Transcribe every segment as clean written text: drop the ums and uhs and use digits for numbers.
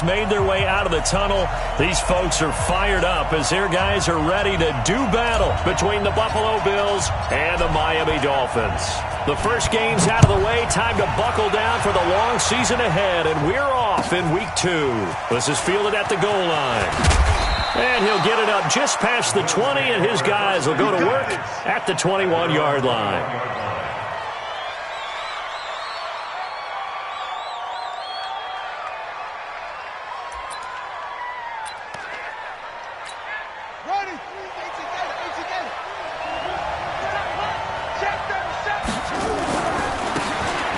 Made their way out of the tunnel. These folks are fired up as their guys are ready to do battle between the Buffalo Bills and the Miami Dolphins. The first game's out of the way. Time to buckle down for the long season ahead, and we're off in week 2. This is fielded at the goal line. And he'll get it up just past the 20, and his guys will go to work at the 21-yard line.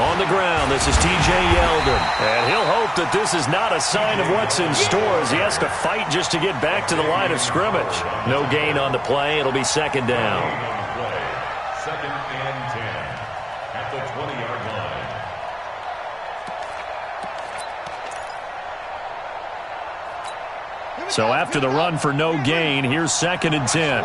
On the ground, this is T.J. Yeldon. And he'll hope that this is not a sign of what's in store as he has to fight just to get back to the line of scrimmage. No gain on the play. It'll be second down. Second and 10 at the 20-yard line. So after the run for no gain, here's second and 10.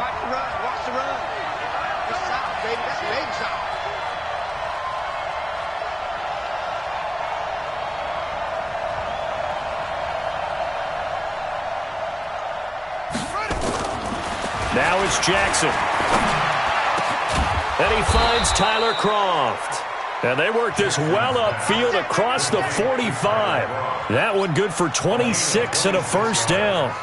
Now it's Jackson. And he finds Tyler Croft. And they work this well upfield across the 45. That one good for 26 and a first down.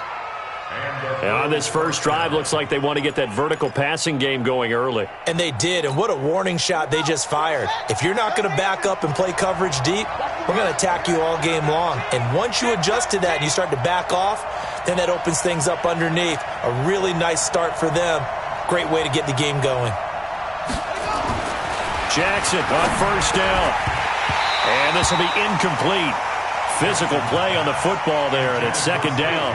And on this first drive, looks like they want to get that vertical passing game going early. And they did, and what a warning shot they just fired. If you're not going to back up and play coverage deep, we're going to attack you all game long. And once you adjust to that and you start to back off, then that opens things up underneath. A really nice start for them. Great way to get the game going. Jackson on first down. And this will be incomplete. Physical play on the football there, and it's second down.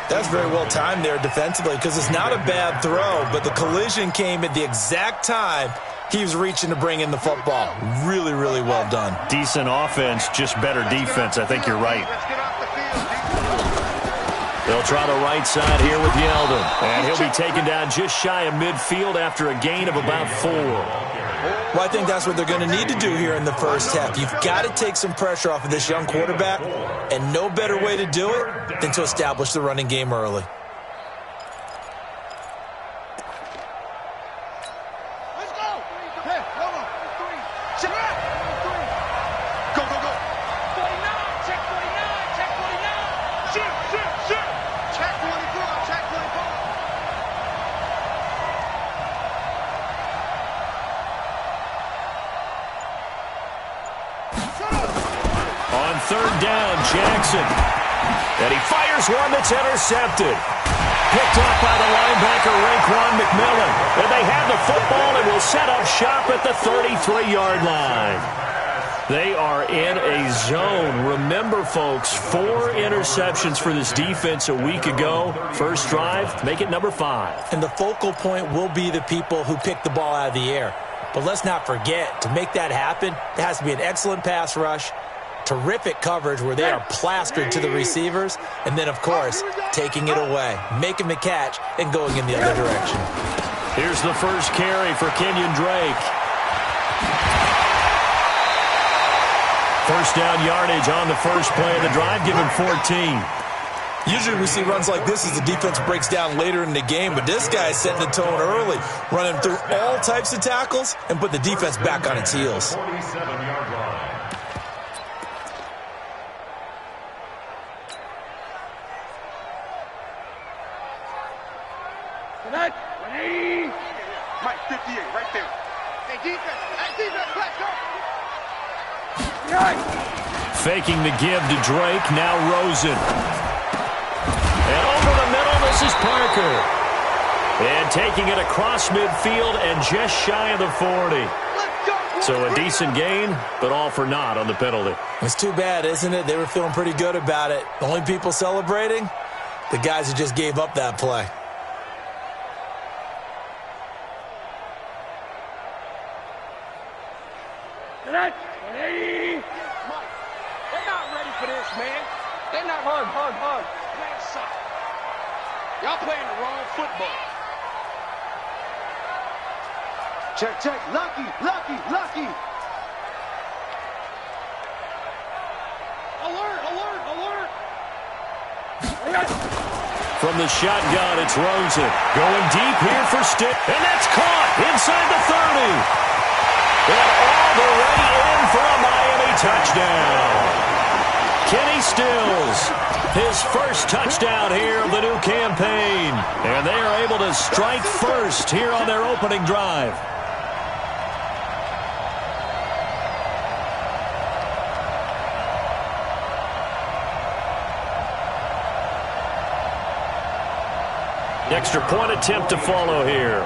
That's very well timed there defensively because it's not a bad throw, but the collision came at the exact time he was reaching to bring in the football. Really, really well done. Decent offense, just better defense. I think you're right. They'll try the right side here with Yeldon. And he'll be taken down just shy of midfield after a gain of about 4. Well, I think that's what they're going to need to do here in the first half. You've got to take some pressure off of this young quarterback, and no better way to do it than to establish the running game early. Let's go! Hey, hold on. 3. Check. 3. Go, go, go. 49. Check 49. Check 49. Shoot. Check 24. Check 24. On third down, Jackson. And he fires one that's intercepted. Picked up by the linebacker, Raekwon McMillan. And they have the football and will set up shop at the 33-yard line. They are in a zone. Remember, folks, 4 interceptions for this defense a week ago. First drive, make it number 5. And the focal point will be the people who pick the ball out of the air. But let's not forget, to make that happen, there has to be an excellent pass rush, terrific coverage where they are plastered to the receivers, and then, of course, taking it away, making the catch, and going in the other direction. Here's the first carry for Kenyon Drake. First down yardage on the first play of the drive, give him 14. Usually we see runs like this as the defense breaks down later in the game, but this guy's setting the tone early, running through all types of tackles and put the defense back on its heels. 47-yard line. Mike, 58, right there. Hey, defense, let's go. Faking the give to Drake, now Rosen. And over the middle, this is Parker. And taking it across midfield and just shy of the 40. So a decent gain, but all for naught on the penalty. It's too bad, isn't it? They were feeling pretty good about it. The only people celebrating, the guys who just gave up that play. They're not ready for this, man. They're not hard. Playing soccer. Y'all playing the wrong football. Check. Lucky. Alert. From the shotgun, it's Rosen. Going deep here for Stick. And that's caught inside the 30. And all the way in for a Miami touchdown. Kenny Stills, his first touchdown here of the new campaign. And they are able to strike first here on their opening drive. Extra point attempt to follow here.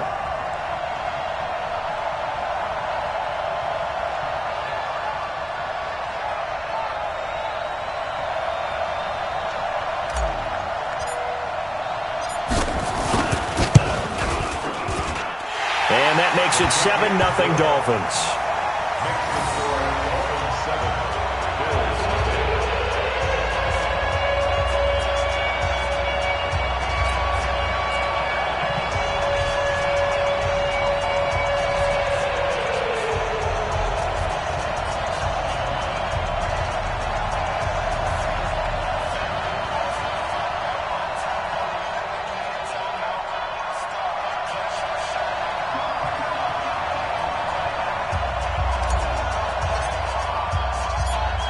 And that makes it 7-0 Dolphins.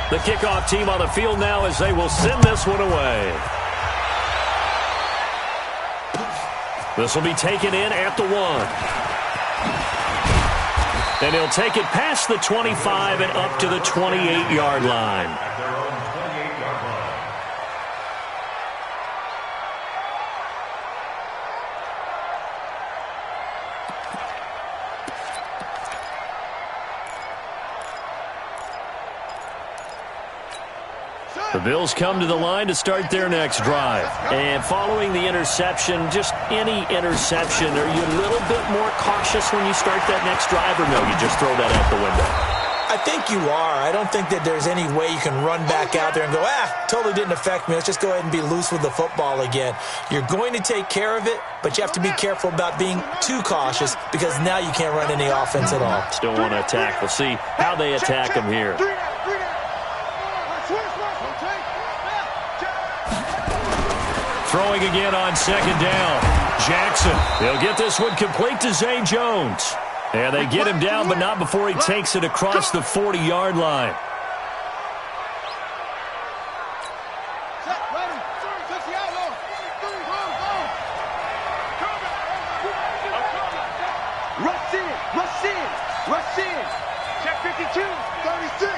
The kickoff team on the field now as they will send this one away. This will be taken in at the 1. And he'll take it past the 25 and up to the 28-yard line. The Bills come to the line to start their next drive. And following the interception, just any interception, are you a little bit more cautious when you start that next drive, or no, you just throw that out the window? I think you are. I don't think that there's any way you can run back out there and go, totally didn't affect me. Let's just go ahead and be loose with the football again. You're going to take care of it, but you have to be careful about being too cautious because now you can't run any offense at all. Still want to attack. We'll see how they attack them here. Throwing again on second down. Jackson. They'll get this one complete to Zay Jones. And they get him down, but not before he takes it across the 40-yard line. Rush in. Check 52. 36.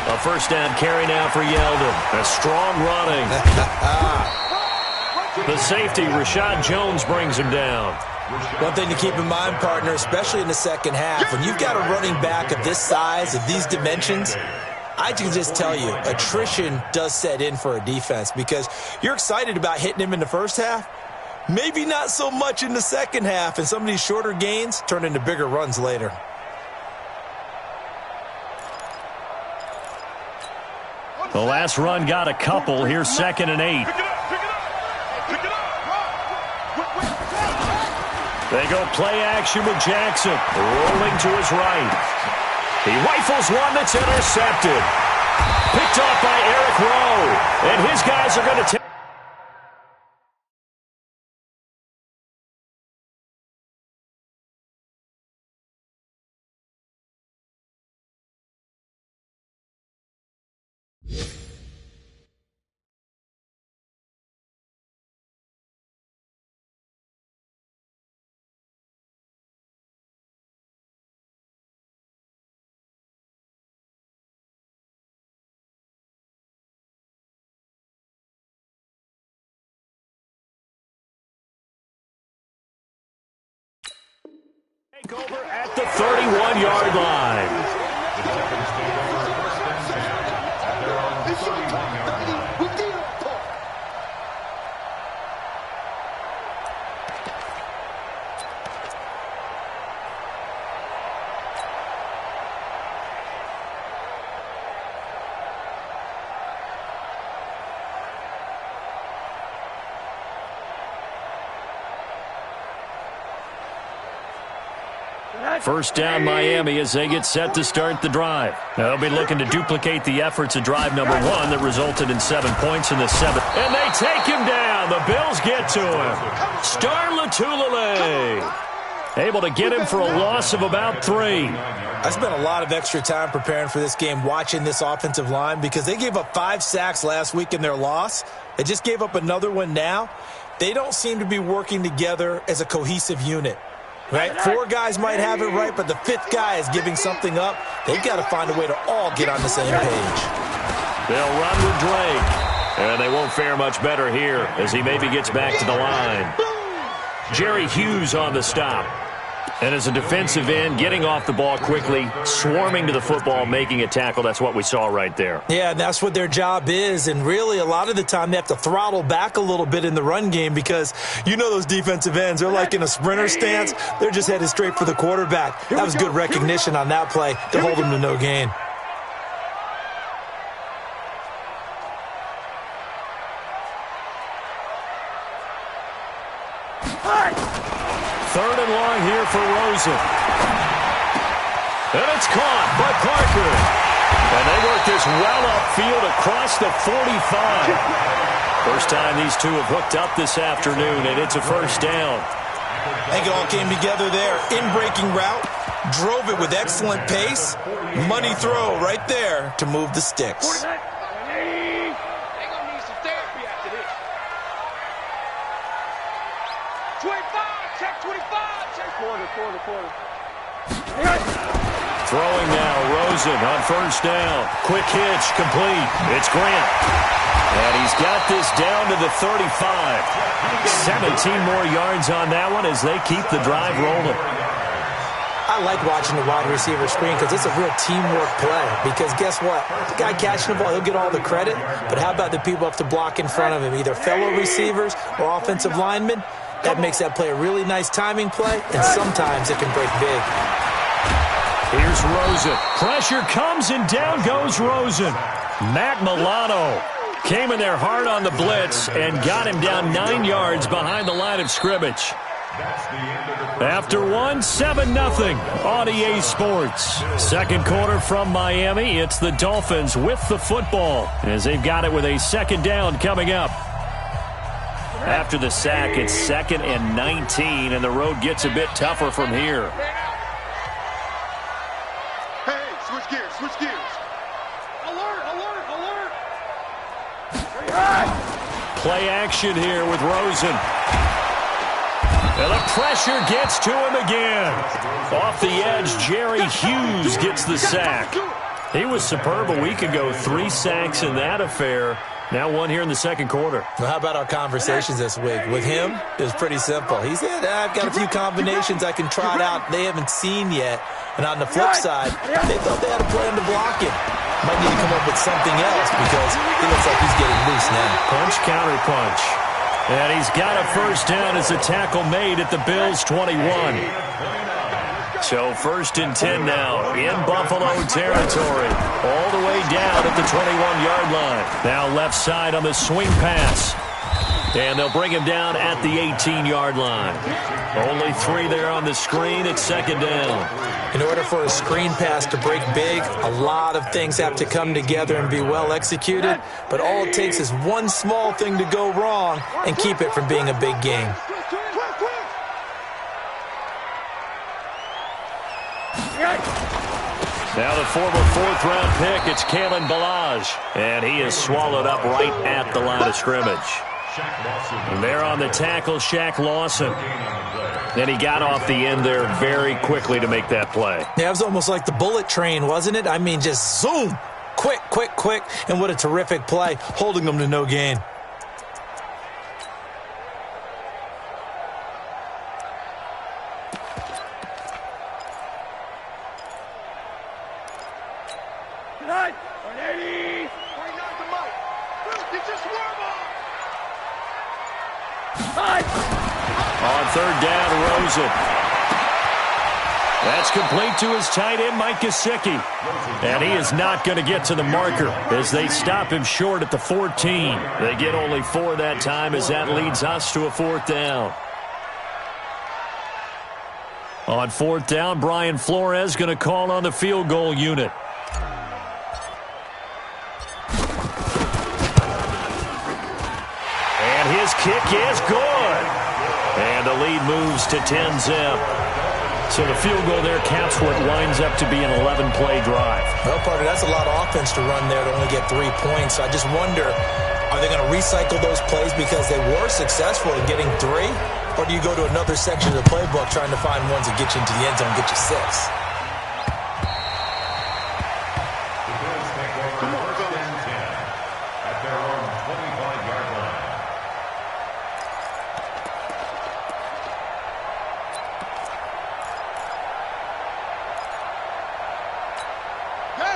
A first down carry now for Yeldon. A strong running. The safety, Rashad Jones, brings him down. One thing to keep in mind, partner, especially in the second half, when you've got a running back of this size, of these dimensions, I can just tell you, attrition does set in for a defense because you're excited about hitting him in the first half. Maybe not so much in the second half, and some of these shorter gains turn into bigger runs later. The last run got a couple. Here's 2nd and 8. They go play action with Jackson. Rolling to his right. He rifles one that's intercepted. Picked off by Eric Rowe. And his guys are going to take. Over at the 31-yard line. First down Miami as they get set to start the drive. They'll be looking to duplicate the efforts of drive number 1 that resulted in 7 points in the 7th. And they take him down. The Bills get to him. Star Latulele able to get him for a loss of about 3. I spent a lot of extra time preparing for this game watching this offensive line because they gave up 5 sacks last week in their loss. They just gave up another one now. They don't seem to be working together as a cohesive unit. Right? 4 guys might have it right, but the 5th guy is giving something up. They've got to find a way to all get on the same page. They'll run with Drake. And they won't fare much better here as he maybe gets back to the line. Jerry Hughes on the stop. And as a defensive end, getting off the ball quickly, swarming to the football, making a tackle, that's what we saw right there. Yeah, that's what their job is. And really, a lot of the time, they have to throttle back a little bit in the run game because you know those defensive ends, they're like in a sprinter stance. They're just headed straight for the quarterback. That was good recognition on that play to hold them to no gain. Third and long here for Rosen. And it's caught by Parker. And they work this well upfield across the 45. First time these two have hooked up this afternoon, and it's a first down. I think it all came together there. In-breaking route, drove it with excellent pace. Money throw right there to move the sticks. Throwing now, Rosen on first down. Quick hitch, complete. It's Grant. And he's got this down to the 35. 17 more yards on that one as they keep the drive rolling. I like watching the wide receiver screen because it's a real teamwork play. Because guess what? The guy catching the ball, he'll get all the credit. But how about the people up to block in front of him, either fellow receivers or offensive linemen? That makes that play a really nice timing play, and sometimes it can break big. Here's Rosen. Pressure comes, and down goes Rosen. Matt Milano came in there hard on the blitz and got him down 9 yards behind the line of scrimmage. After 7-0 on EA Sports. Second quarter from Miami. It's the Dolphins with the football as they've got it with a second down coming up. After the sack, it's 2nd and 19, and the road gets a bit tougher from here. Hey, switch gears, switch gears. Alert, alert, alert. Play action here with Rosen. And the pressure gets to him again. Off the edge, Jerry Hughes gets the sack. He was superb a week ago. 3 sacks in that affair. Now 1 here in the second quarter. Well, how about our conversations this week? With him, it was pretty simple. He said, I've got a few combinations I can trot out they haven't seen yet. And on the flip side, they thought they had a plan to block him. Might need to come up with something else because he looks like he's getting loose now. Punch, counter punch. And he's got a first down as a tackle made at the Bills' 21. So 1st and 10 now in Buffalo territory. All the way down at the 21-yard line. Now left side on the swing pass. And they'll bring him down at the 18-yard line. Only 3 there on the screen. It's second down. In order for a screen pass to break big, a lot of things have to come together and be well executed. But all it takes is one small thing to go wrong and keep it from being a big game. Now the former 4th-round pick, it's Kalen Ballage. And he is swallowed up right at the line of scrimmage. And there on the tackle, Shaq Lawson. And he got off the end there very quickly to make that play. Yeah, it was almost like the bullet train, wasn't it? I mean, just zoom. Quick, quick, quick. And what a terrific play, holding them to no gain. On third down, Rosen. That's complete to his tight end, Mike Gesicki. And he is not going to get to the marker as they stop him short at the 14. They get only 4 that time as that leads us to a 4th down. On fourth down, Brian Flores going to call on the field goal unit. And his kick is good. And the lead moves to 10-zip. So the field goal there caps what winds up to be an 11-play drive. Well, partner, that's a lot of offense to run there to only get 3 points. So I just wonder, are they going to recycle those plays because they were successful in getting 3? Or do you go to another section of the playbook trying to find ones that get you into the end zone and get you 6?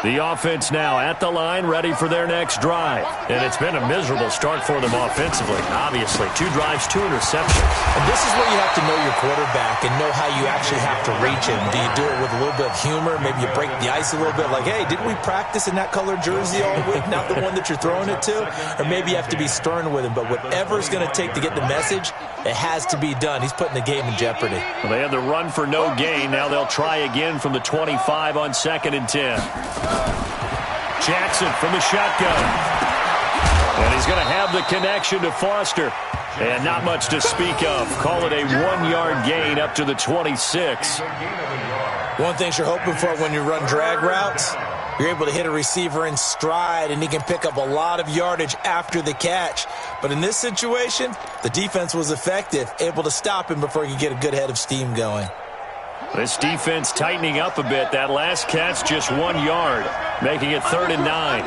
The offense now at the line, ready for their next drive. And it's been a miserable start for them offensively, obviously. 2 drives, 2 interceptions. And this is where you have to know your quarterback and know how you actually have to reach him. Do you do it with a little bit of humor? Maybe you break the ice a little bit, like, hey, didn't we practice in that colored jersey all week, not the one that you're throwing it to? Or maybe you have to be stern with him. But whatever it's going to take to get the message, it has to be done. He's putting the game in jeopardy. Well, they had the run for no gain. Now they'll try again from the 25 on 2nd and 10. Jackson from the shotgun. And he's going to have the connection to Foster. And not much to speak of. Call it a 1-yard gain up to the 26. One thing you're hoping for when you run drag routes, you're able to hit a receiver in stride, and he can pick up a lot of yardage after the catch. But in this situation, the defense was effective, able to stop him before he could get a good head of steam going. This defense tightening up a bit. That last catch just 1 yard, making it 3rd and 9.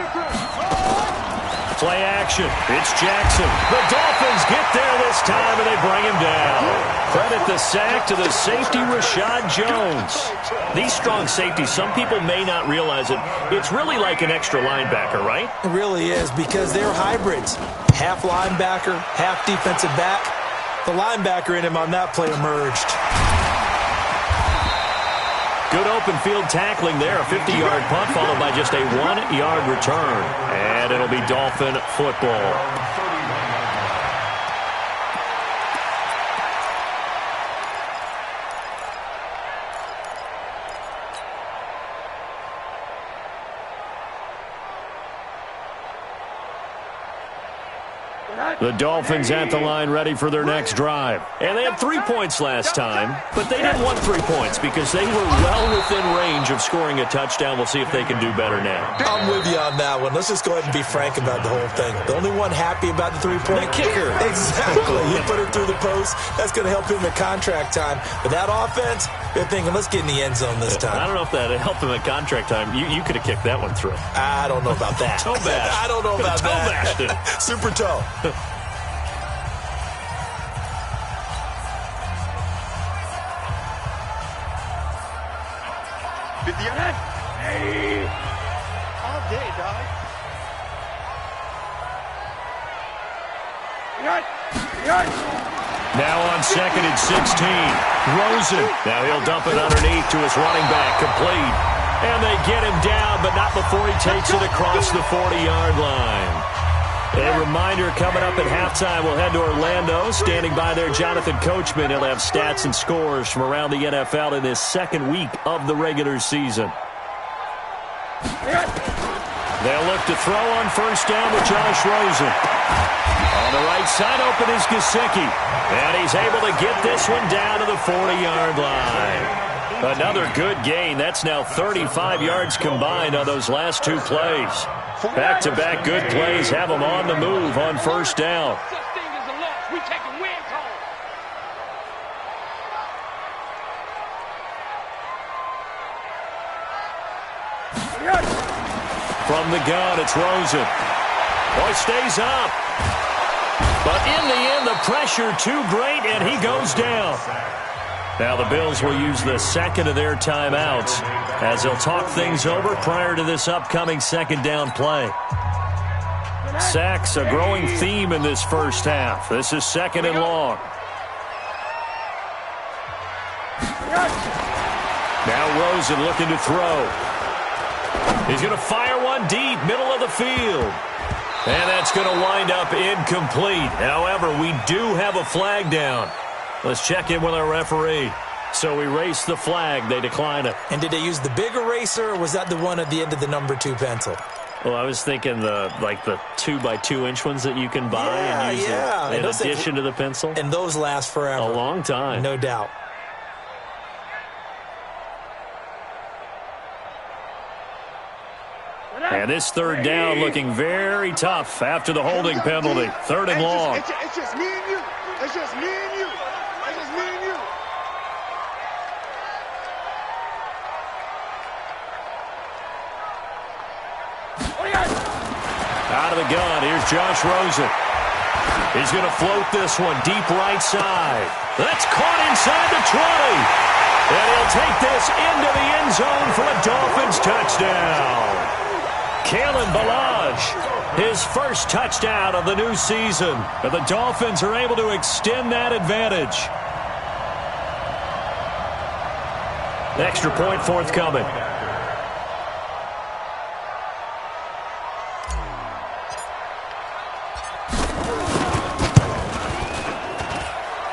Play action. It's Jackson. The Dolphins get there this time, and they bring him down. Credit the sack to the safety, Rashad Jones. These strong safeties, some people may not realize it. It's really like an extra linebacker, right? It really is, because they're hybrids. Half linebacker, half defensive back. The linebacker in him on that play emerged. Good open field tackling there. A 50-yard punt followed by just a 1-yard return. And it'll be Dolphin football. The Dolphins at the line ready for their next drive. And they had 3 points last time, but they didn't want 3 points because they were well within range of scoring a touchdown. We'll see if they can do better now. I'm with you on that one. Let's just go ahead and be frank about the whole thing. The only one happy about the 3-point kicker. Exactly. He put it through the post. That's going to help him at contract time. But that offense, they're thinking, let's get in the end zone this time. I don't know if that helped him at contract time. You could have kicked that one through. I don't know about that. Toe bash. I don't know about toe bashed it. Super toe. Hey. All day, dog. Now on 2nd and 16. Rosen. Now he'll dump it underneath to his running back. Complete. And they get him down, but not before he takes it across the 40-yard line. A reminder coming up at halftime, we'll head to Orlando. Standing by there, Jonathan Coachman. He'll have stats and scores from around the NFL in this 2nd week of the regular season. They'll look to throw on 1st down with Josh Rosen. On the right side, open is Gesicki. And he's able to get this one down to the 40-yard line. Another good gain. That's now 35 yards combined on those last 2 plays. Back-to-back good plays have them on the move on 1st down. From the gun, it's Rosen. Boy, stays up. But in the end, the pressure too great, and he goes down. Now the Bills will use the 2nd of their timeouts as they'll talk things over prior to this upcoming 2nd down play. Sacks, a growing theme in this first half. This is 2nd and long. Now Rosen looking to throw. He's going to fire one deep, middle of the field. And that's going to wind up incomplete. However, we do have a flag down. Let's check in with our referee. So erase the flag. They decline it. And did they use the big eraser, or was that the one at the end of the number 2 pencil? Well, I was thinking the 2x2-inch ones that you can buy and use in addition to the pencil. And those last forever. A long time. No doubt. And this third down looking very tough after the holding penalty. 3rd and long. It's just me and you. It's just me and you. It's just me and you. Out of the gun, here's Josh Rosen. He's going to float this one deep right side. That's caught inside the 20. And he'll take this into the end zone for a Dolphins touchdown. Kalen Ballage, his first touchdown of the new season. And the Dolphins are able to extend that advantage. Extra point forthcoming.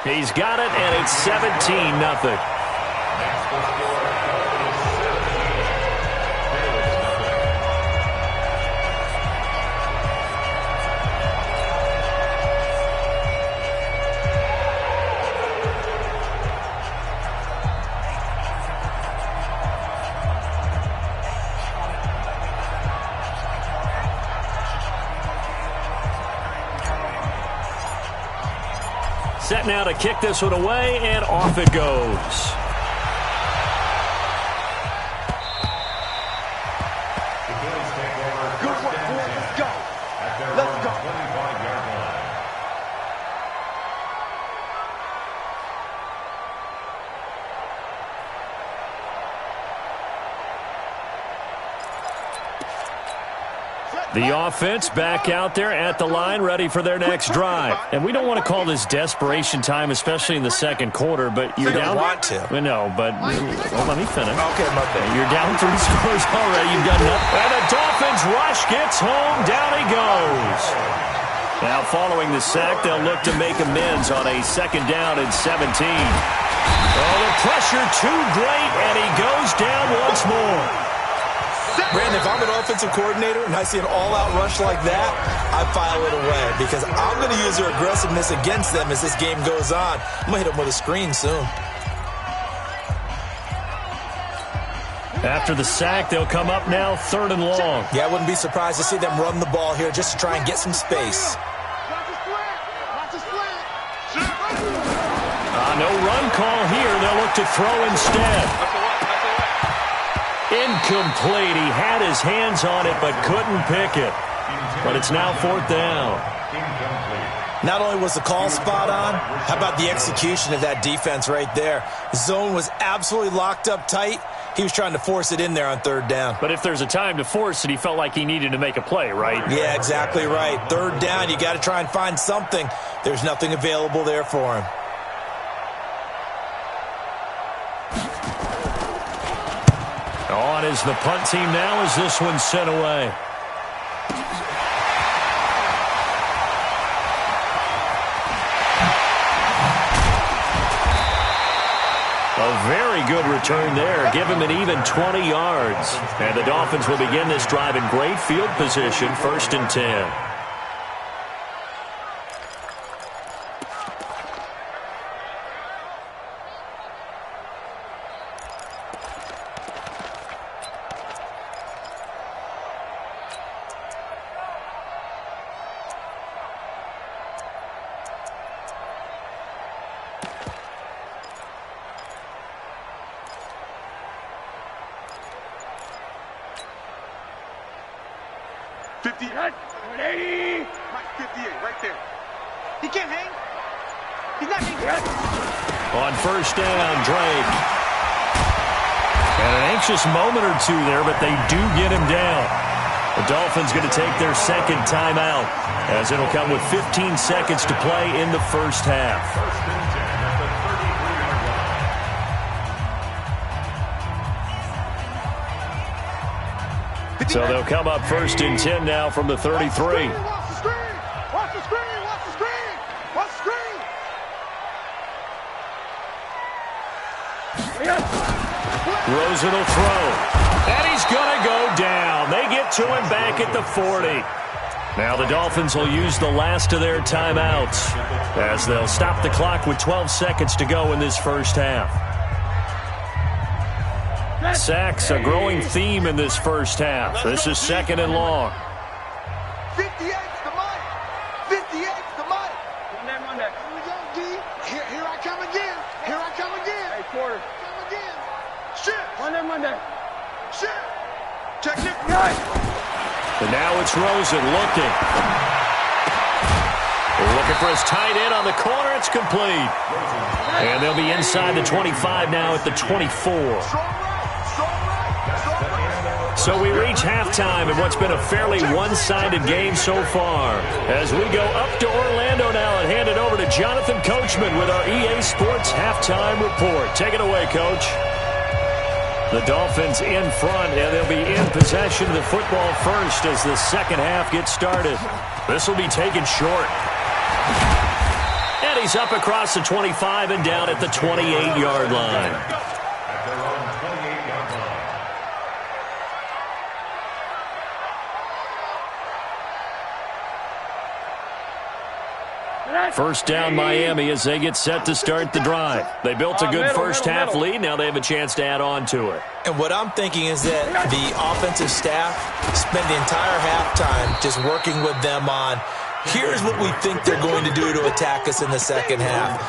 He's got it, and it's 17-0. Set now to kick this one away, and off it goes. Good work, boy. Let's go. Let's go. 25-yard line. The offense back out there at the line, ready for their next drive. And we don't want to call this desperation time, especially in the second quarter, but you're down. Want to. No, but let me finish. Okay, my bad. You're down 3 scores already. You've got nothing. And the Dolphins rush gets home. Down he goes. Now, following the sack, they'll look to make amends on a 2nd down and 17. Oh, the pressure too great, and he goes down once more. Brandon, if I'm an offensive coordinator and I see an all-out rush like that, I file it away because I'm going to use their aggressiveness against them as this game goes on. I'm going to hit them with a screen soon. After the sack, they'll come up now 3rd and long. Yeah, I wouldn't be surprised to see them run the ball here just to try and get some space. No run call here. They'll look to throw instead. Incomplete. He had his hands on it but couldn't pick it. But it's now 4th down. Not only was the call spot on, how about the execution of that defense right there? Zone was absolutely locked up tight. He was trying to force it in there on 3rd down. But if there's a time to force it, he felt like he needed to make a play, right? Yeah, exactly right. 3rd down, you got to try and find something. There's nothing available there for him. On is the punt team now as this one's sent away. A very good return there. Give him an even 20 yards. And the Dolphins will begin this drive in great field position, 1st and 10. On 1st down, Drake. And an anxious moment or two there, but they do get him down. The Dolphins going to take their 2nd timeout, as it'll come with 15 seconds to play in the 1st half. So they'll come up 1st and 10 now from the 33. Watch the screen! Watch the screen! Watch the screen! Watch the screen! Rosen will throw. And he's going to go down. They get to him back at the 40. Now the Dolphins will use the last of their timeouts as they'll stop the clock with 12 seconds to go in this first half. Sacks, a growing theme in this first half. This is second and long. 58's the money. 58's the money. Monday. Here we go, D. Here I come again. Here I come again. Hey, quarter. Come again. Shit. Monday. Shit. Technique. And now it's Rosen looking. Looking for his tight end on the corner. It's complete. And they'll be inside the 25 now at the 24. So we reach halftime in what's been a fairly one-sided game so far. As we go up to Orlando now and hand it over to Jonathan Coachman with our EA Sports Halftime Report. Take it away, Coach. The Dolphins in front, and they'll be in possession of the football first as the second half gets started. This will be taken short. And he's up across the 25 and down at the 28-yard line. First down Miami as they get set to start the drive. They built a good first half lead. Now they have a chance to add on to it. And what I'm thinking is that the offensive staff spend the entire halftime just working with them on, here's what we think they're going to do to attack us in the second half.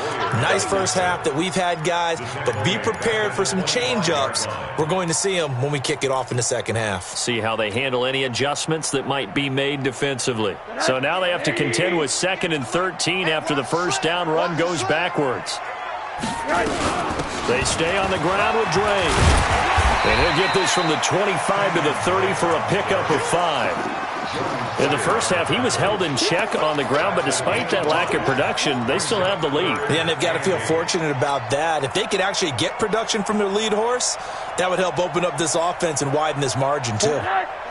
Nice first half that we've had, guys, but be prepared for some change-ups. We're going to see them when we kick it off in the second half. See how they handle any adjustments that might be made defensively. So now they have to contend with 2nd and 13 after the first down run goes backwards. They stay on the ground with Dre. And he'll get this from the 25 to the 30 for a pickup of 5. In the first half, he was held in check on the ground, but despite that lack of production, they still have the lead. Yeah, and they've got to feel fortunate about that. If they could actually get production from their lead horse, that would help open up this offense and widen this margin, too.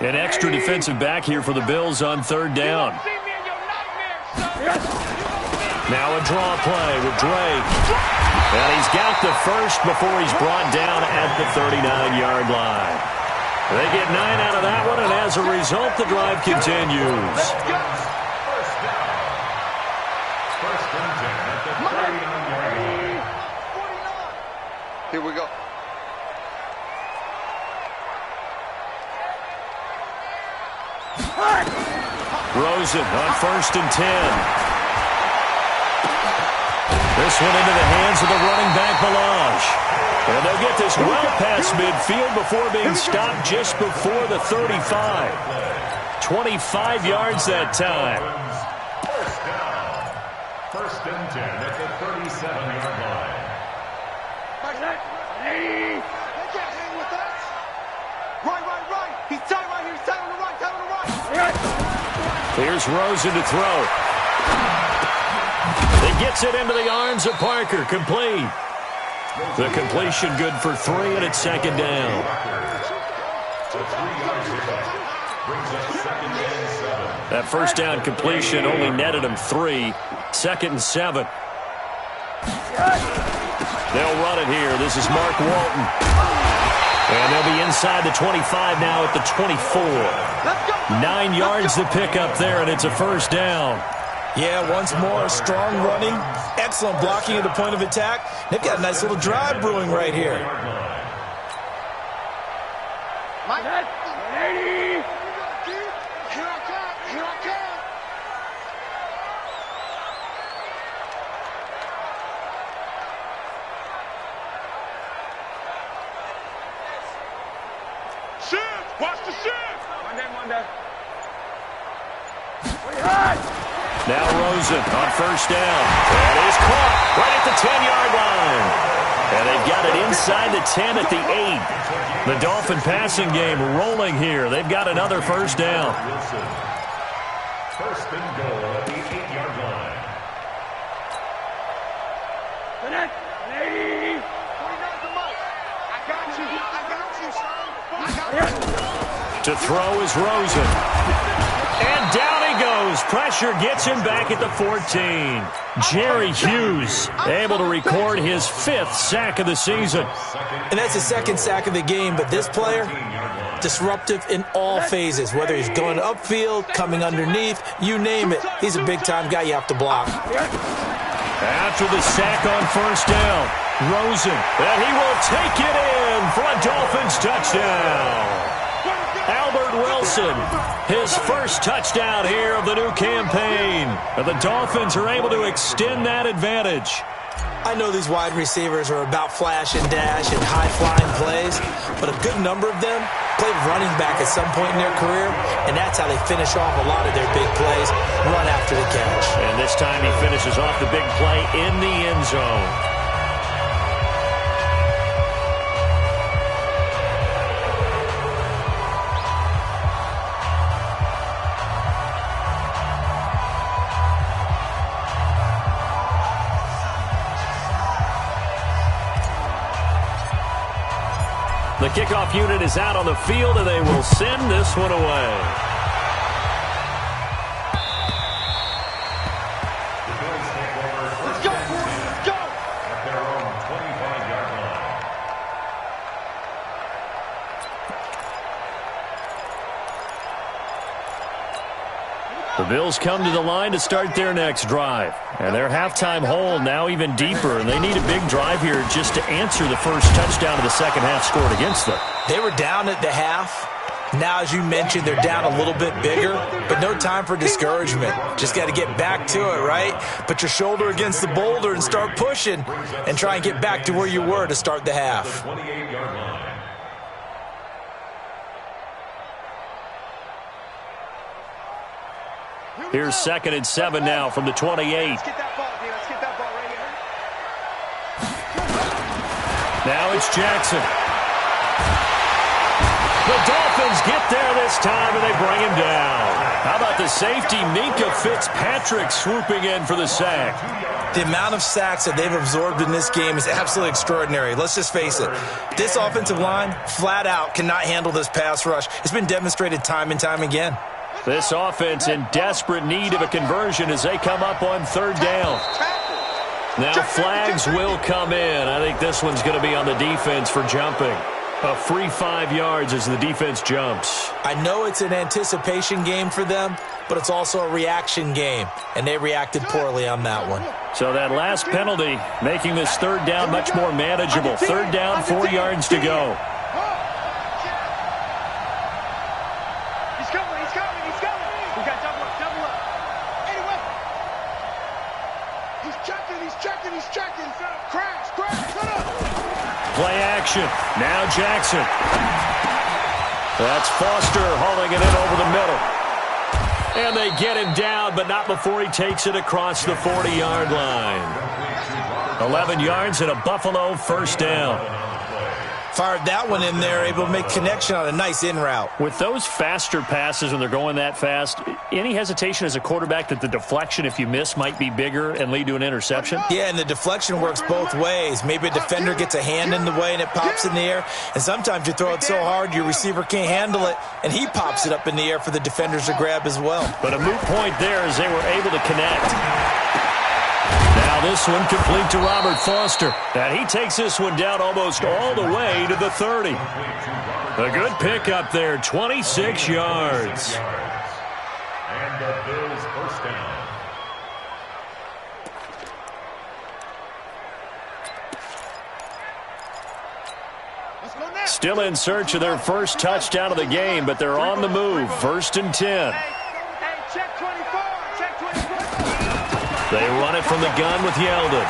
An extra defensive back here for the Bills on third down. Now a draw play with Dre. And he's got the first before he's brought down at the 39-yard line. They get 9 out of that one, and as a result, the drive continues. Here we go. Rosen on 1st and 10. This one into the hands of the running back, Balaj. And they'll get this well past midfield before being stopped just before the 35. 25 yards that time. First down. 1st and 10 at the 37-yard line. They can't hang with us. Right. He's tight right here. He's tight on the right. Here's Rosen to throw. He gets it into the arms of Parker. Complete. The completion good for 3, and it's 2nd down. That first down completion only netted him 3. 2nd and 7. They'll run it here. This is Mark Walton. And they'll be inside the 25 now at the 24. 9 yards to pick up there, and it's a first down. Yeah, once more, strong running, excellent blocking at the point of attack. They've got a nice little drive brewing right here. Mike, here I come. Shift! Watch the shift! Monday. Now Rosen on first down. And he's caught right at the 10-yard line. And they've got it inside the 10 at the 8. The Dolphin passing game rolling here. They've got another first down. First and goal at the 8-yard line. To throw is Rosen. And down he goes. Pressure gets him back at the 14. Jerry Hughes able to record his 5th sack of the season. And that's his 2nd sack of the game, but this player, disruptive in all phases, whether he's going upfield, coming underneath, you name it. He's a big-time guy you have to block. After the sack on first down, Rosen, and he will take it in for a Dolphins touchdown. Albert Wilson, his first touchdown here of the new campaign. And the Dolphins are able to extend that advantage. I know these wide receivers are about flash and dash and high-flying plays, but a good number of them played running back at some point in their career, and that's how they finish off a lot of their big plays, run after the catch. And this time he finishes off the big play in the end zone. The kickoff unit is out on the field, and they will send this one away. The Bills take over first and 10 at their own 25-yard line. The Bills come to the line to start their next drive. And their halftime hole now even deeper, and they need a big drive here just to answer the first touchdown of the second half scored against them. They were down at the half. Now, as you mentioned, they're down a little bit bigger, but no time for discouragement. Just got to get back to it, right? Put your shoulder against the boulder and start pushing and try and get back to where you were to start the half. 28-yard line. Here's 2nd and 7 now from the 28. Let's get that ball, dude. Let's get that ball right here. Now it's Jackson. The Dolphins get there this time, and they bring him down. How about the safety, Minka Fitzpatrick, swooping in for the sack? The amount of sacks that they've absorbed in this game is absolutely extraordinary. Let's just face it. This offensive line, flat out, cannot handle this pass rush. It's been demonstrated time and time again. This offense in desperate need of a conversion as they come up on 3rd down. Now flags will come in. I think this one's going to be on the defense for jumping. A free 5 yards as the defense jumps. I know it's an anticipation game for them, but it's also a reaction game, and they reacted poorly on that one. So that last penalty making this 3rd down much more manageable. 3rd down, 4 yards to go. He's coming, he's coming, he's coming. We got double up, double up. Anyway. He's checking, he's checking. Crash, shut up. Play action. Now Jackson. That's Foster hauling it in over the middle. And they get him down, but not before he takes it across the 40-yard line. 11 yards and a Buffalo 1st down. Fired that one in there, able to make connection on a nice in route. With those faster passes when they're going that fast, any hesitation as a quarterback that the deflection, if you miss, might be bigger and lead to an interception? Yeah, and the deflection works both ways. Maybe a defender gets a hand in the way and it pops in the air, and sometimes you throw it so hard your receiver can't handle it, and he pops it up in the air for the defenders to grab as well. But a moot point there as they were able to connect. Now this one complete to Robert Foster. And he takes this one down almost all the way to the 30. A good pickup there, 26 yards. And the Bills 1st down. Still in search of their first touchdown of the game, but they're on the move. 1st and 10. Hey, check 24, check 24. They run it from the gun with Yeldon.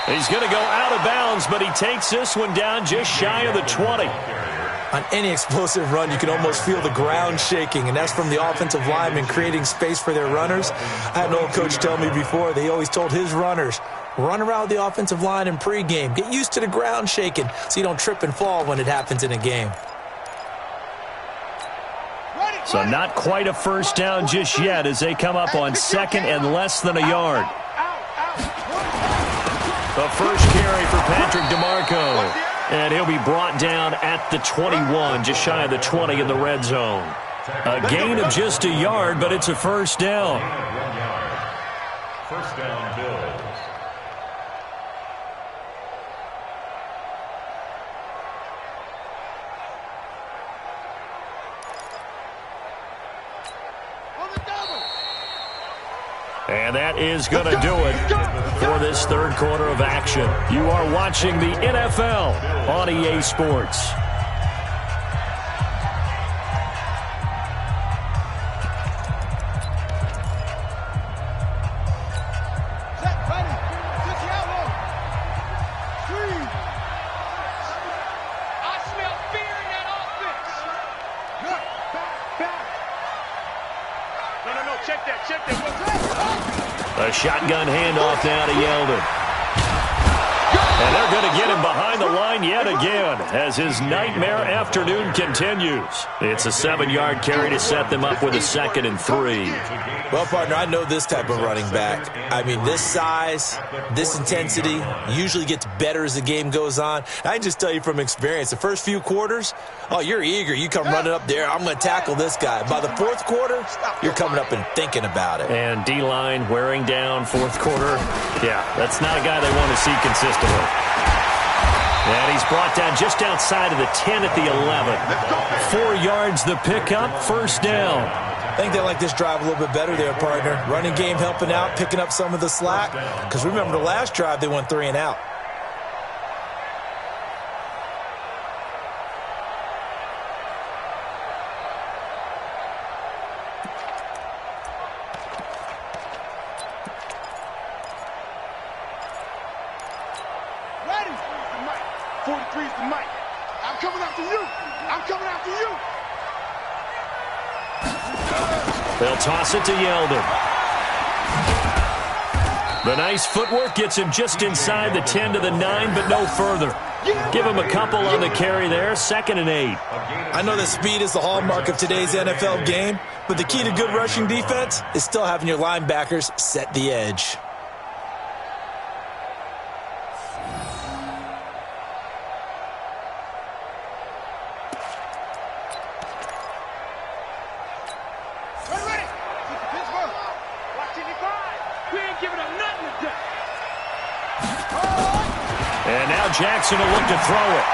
He's going to go out of bounds, but he takes this one down just shy of the 20. On any explosive run, you can almost feel the ground shaking, and that's from the offensive linemen creating space for their runners. I had an old coach tell me before, they always told his runners, run around the offensive line in pregame. Get used to the ground shaking so you don't trip and fall when it happens in a game. So not quite a 1st down just yet as they come up on 2nd and less than a yard. The first carry for Patrick DeMarco. And he'll be brought down at the 21, just shy of the 20 in the red zone. A gain of just a yard, but it's a first down. First down, Bills. And that is going to do it for this third quarter of action. You are watching the NFL on EA Sports. A shotgun handoff now to Yeldon. And they're going to get him behind the line yet again as his nightmare afternoon continues. It's a 7-yard carry to set them up with a 2nd and 3. Well, partner, I know this type of running back. I mean, this size, this intensity usually gets better as the game goes on. I can just tell you from experience, the first few quarters, oh, you're eager. You come running up there, I'm going to tackle this guy. By the fourth quarter, you're coming up and thinking about it. And D-line wearing down fourth quarter. Yeah, that's not a guy they want to see consistently. And he's brought down just outside of the 10 at the 11. 4 yards the pickup, first down. I think they like this drive a little bit better there, partner. Running game helping out, picking up some of the slack. Because remember, the last drive, they went 3 and out. Ready? 43's the mic. I'm coming after you. I'm coming after you. They'll toss it to Yeldon. The nice footwork gets him just inside the 10 to the 9, but no further. Give him a couple on the carry there, 2nd and 8. I know that speed is the hallmark of today's NFL game, but the key to good rushing defense is still having your linebackers set the edge. And now Jackson will look to throw it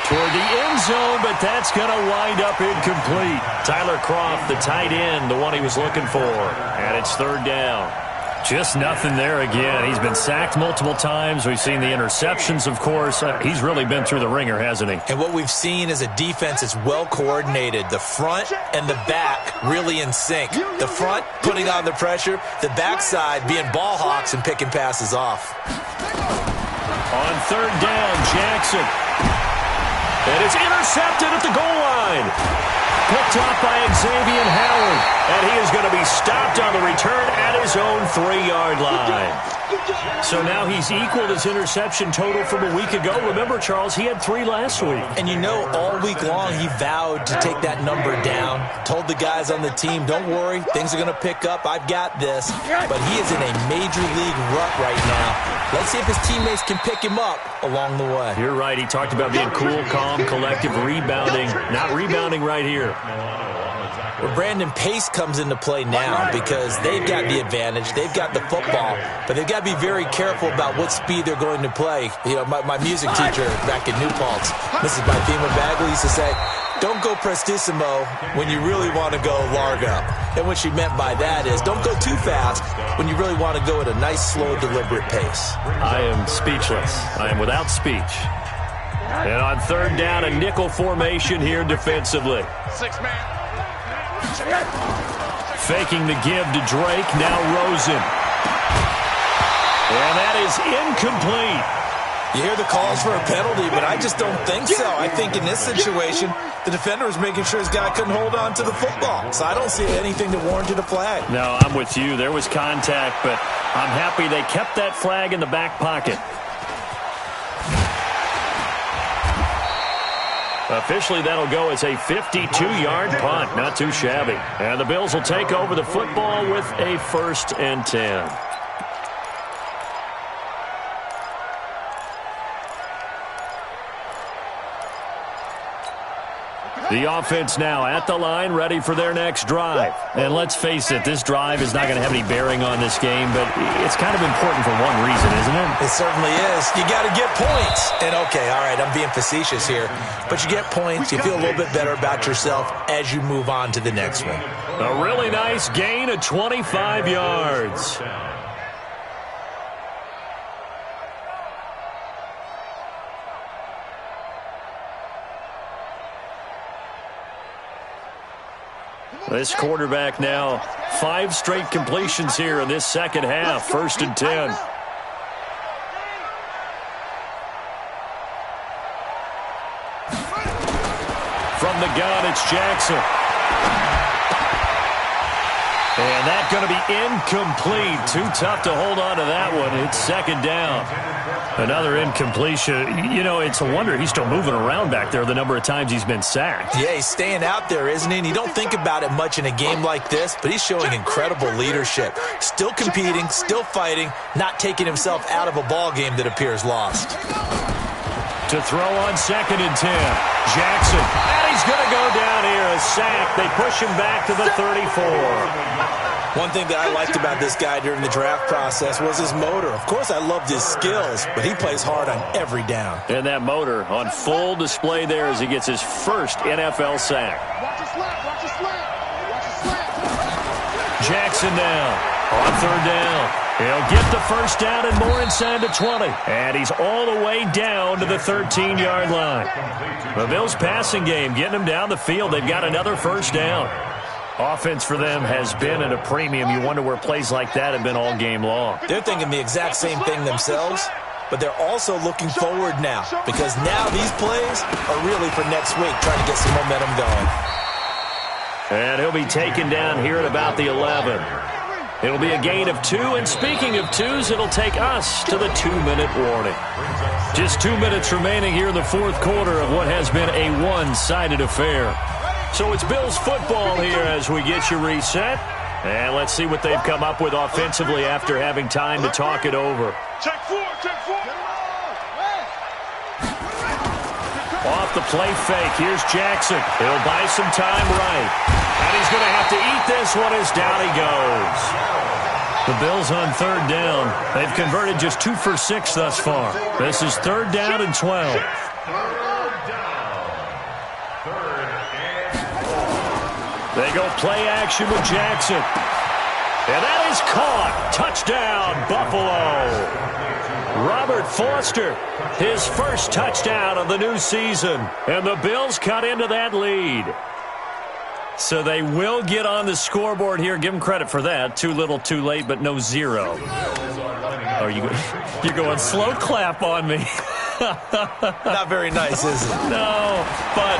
toward the end zone, but that's going to wind up incomplete. Tyler Kroft, the tight end, the one he was looking for. And it's 3rd down. Just nothing there again. He's been sacked multiple times. We've seen the interceptions, of course. He's really been through the ringer, hasn't he? And what we've seen is a defense that's well coordinated. The front and the back really in sync. The front putting on the pressure, the backside being ball hawks and picking passes off. On 3rd down, Jackson. And it's intercepted at the goal line. Picked off by Xavier Howard. And he is going to be stopped on the return at his own 3-yard line. So now he's equaled his interception total from a week ago. Remember, Charles, he had 3 last week. And you know, all week long he vowed to take that number down. Told the guys on the team, don't worry, things are going to pick up. I've got this. But he is in a major league rut right now. Let's see if his teammates can pick him up along the way. You're right. He talked about being cool, calm, collective, rebounding. Not rebounding right here. Well, Brandon, pace comes into play now because they've got the advantage. They've got the football, but they've got to be very careful about what speed they're going to play. You know, my music teacher back in New Paltz, Mrs. Bythema Bagley, used to say, don't go prestissimo when you really want to go largo. And what she meant by that is don't go too fast when you really want to go at a nice, slow, deliberate pace. I am speechless. I am without speech. And on 3rd down, a nickel formation here defensively. 6-man. Faking the give to Drake, now Rosen. And that is incomplete. You hear the calls for a penalty, but I just don't think so. I think in this situation, the defender was making sure his guy couldn't hold on to the football. So I don't see anything that warranted a flag. No, I'm with you. There was contact, but I'm happy they kept that flag in the back pocket. Officially, that'll go as a 52-yard punt. Not too shabby. And the Bills will take over the football with a 1st and 10. The offense now at the line, ready for their next drive. And let's face it, this drive is not going to have any bearing on this game, but it's kind of important for one reason, isn't it? It certainly is. You got to get points. And okay, all right, I'm being facetious here, but you get points, you feel a little bit better about yourself as you move on to the next one. A really nice gain of 25 yards. This quarterback now, 5 straight completions here in this second half, 1st and 10. From the gun, it's Jackson. And that's going to be incomplete. Too tough to hold on to that one. It's 2nd down. Another incompletion. You know, it's a wonder he's still moving around back there the number of times he's been sacked. Yeah, he's staying out there, isn't he? And you don't think about it much in a game like this, but he's showing incredible leadership. Still competing, still fighting, not taking himself out of a ball game that appears lost. To throw on 2nd and 10. Jackson. And he's going to go down here. A sack. They push him back to the 34. One thing that I liked about this guy during the draft process was his motor. Of course, I loved his skills, but he plays hard on every down. And that motor on full display there as he gets his first NFL sack. Watch the slant. Watch the slant. Watch the slant. Jackson now on 3rd down. He'll get the 1st down and more inside the 20. And he's all the way down to the 13-yard line. The Bills' passing game getting them down the field. They've got another 1st down. Offense for them has been at a premium. You wonder where plays like that have been all game long. They're thinking the exact same thing themselves, but they're also looking forward now because now these plays are really for next week, trying to get some momentum going. And he'll be taken down here at about the 11. It'll be a gain of 2, and speaking of 2s, it'll take us to the 2-minute warning. Just 2 minutes remaining here in the 4th quarter of what has been a one-sided affair. So it's Bills football here as we get you reset. And let's see what they've come up with offensively after having time to talk it over. Check 4, check 4. Off the play fake, here's Jackson. He'll buy some time right. And he's going to have to eat this one as down he goes. The Bills on 3rd down. They've converted just 2 for 6 thus far. This is 3rd down and 12. They go play action with Jackson. And that is caught. Touchdown, Buffalo. Robert Foster, his first touchdown of the new season. And the Bills cut into that lead. So they will get on the scoreboard here. Give them credit for that. Too little, too late, but no 0. Oh, you're going slow clap on me. Not very nice, is it? No, but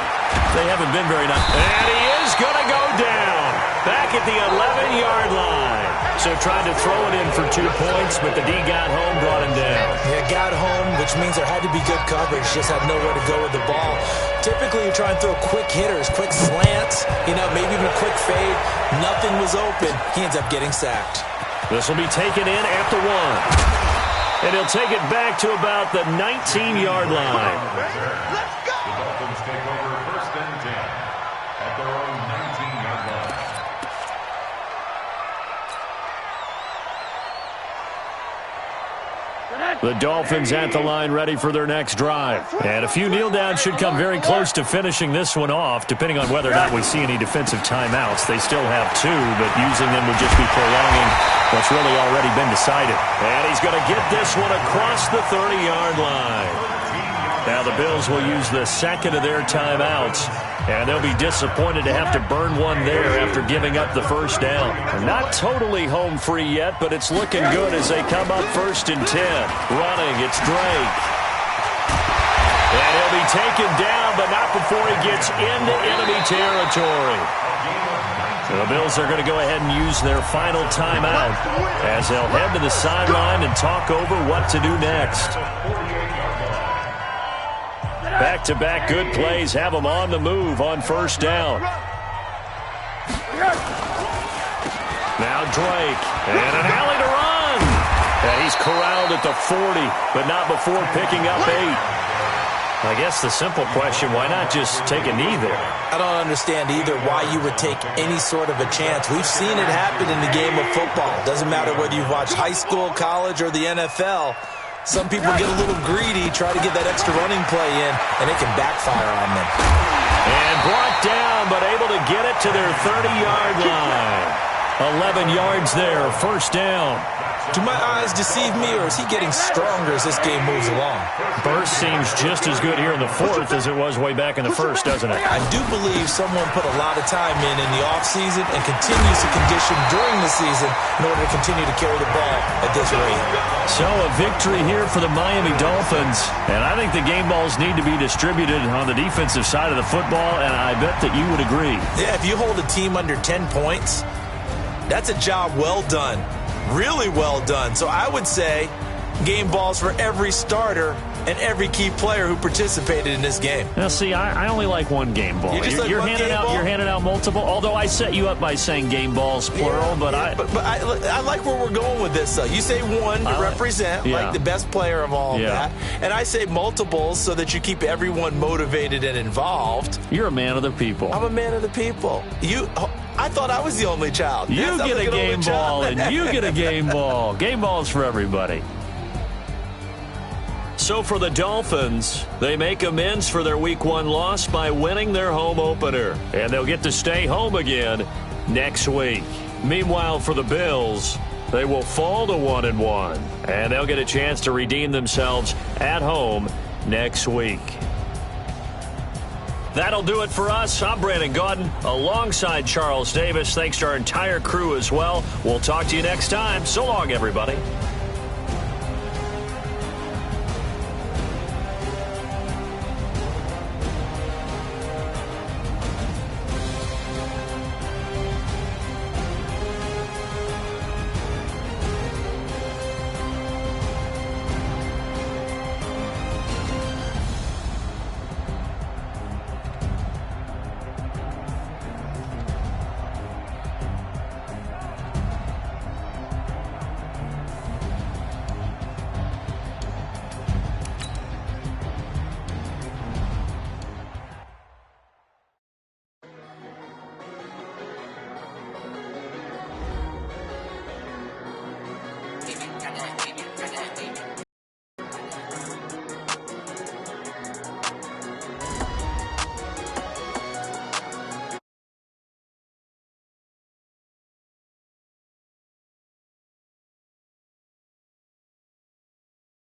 they haven't been very nice. And he is going to go down back at the 11-yard line. So tried to throw it in for 2 points, but the D got home, brought him down. Yeah, got home, which means there had to be good coverage. Just had nowhere to go with the ball. Typically, you try and throw quick hitters, quick slants, maybe even a quick fade. Nothing was open. He ends up getting sacked. This will be taken in at the 1. And he'll take it back to about the 19-yard line. Let's go. The Dolphins take over 1st and 10 at their own 19-yard line. The Dolphins at the line ready for their next drive. And a few kneel downs should come very close to finishing this one off, depending on whether or not we see any defensive timeouts. They still have 2, but using them would just be prolonging what's really already been decided. And he's going to get this one across the 30-yard line. Now the Bills will use the 2nd of their timeouts, and they'll be disappointed to have to burn one there after giving up the 1st down. Not totally home free yet, but it's looking good as they come up 1st and 10. Running, it's Drake. And he'll be taken down, but not before he gets into enemy territory. The Bills are going to go ahead and use their final timeout as they'll head to the sideline and talk over what to do next. Back-to-back good plays have them on the move on 1st down. Now Drake, and an alley to run. And he's corralled at the 40, but not before picking up 8. I guess the simple question, why not just take a knee there? I don't understand either why you would take any sort of a chance. We've seen it happen in the game of football. Doesn't matter whether you've watched high school, college, or the NFL. Some people get a little greedy, try to get that extra running play in, and it can backfire on them. And brought down, but able to get it to their 30-yard line. 11 yards there, first down. Do my eyes deceive me, or is he getting stronger as this game moves along? Burst seems just as good here in the fourth as it was way back in the first, doesn't it? I do believe someone put a lot of time in the offseason and continues to condition during the season in order to continue to carry the ball at this rate. So a victory here for the Miami Dolphins. And I think the game balls need to be distributed on the defensive side of the football, and I bet that you would agree. Yeah, if you hold a team under 10 points, that's a job well done. Really well done. So I would say game balls for every starter and every key player who participated in this game. Now, see, I only like one game ball. You're handing out multiple, although I set you up by saying game balls, plural. But I like where we're going with this, though. You say one to represent, like the best player of all of that. And I say multiples so that you keep everyone motivated and involved. You're a man of the people. I'm a man of the people. I thought I was the only child. You get a game ball, and you get a game ball. Game balls for everybody. So for the Dolphins, they make amends for their Week 1 loss by winning their home opener. And they'll get to stay home again next week. Meanwhile, for the Bills, they will fall to 1-1. And they'll get a chance to redeem themselves at home next week. That'll do it for us. I'm Brandon Gaudin alongside Charles Davis. Thanks to our entire crew as well. We'll talk to you next time. So long, everybody.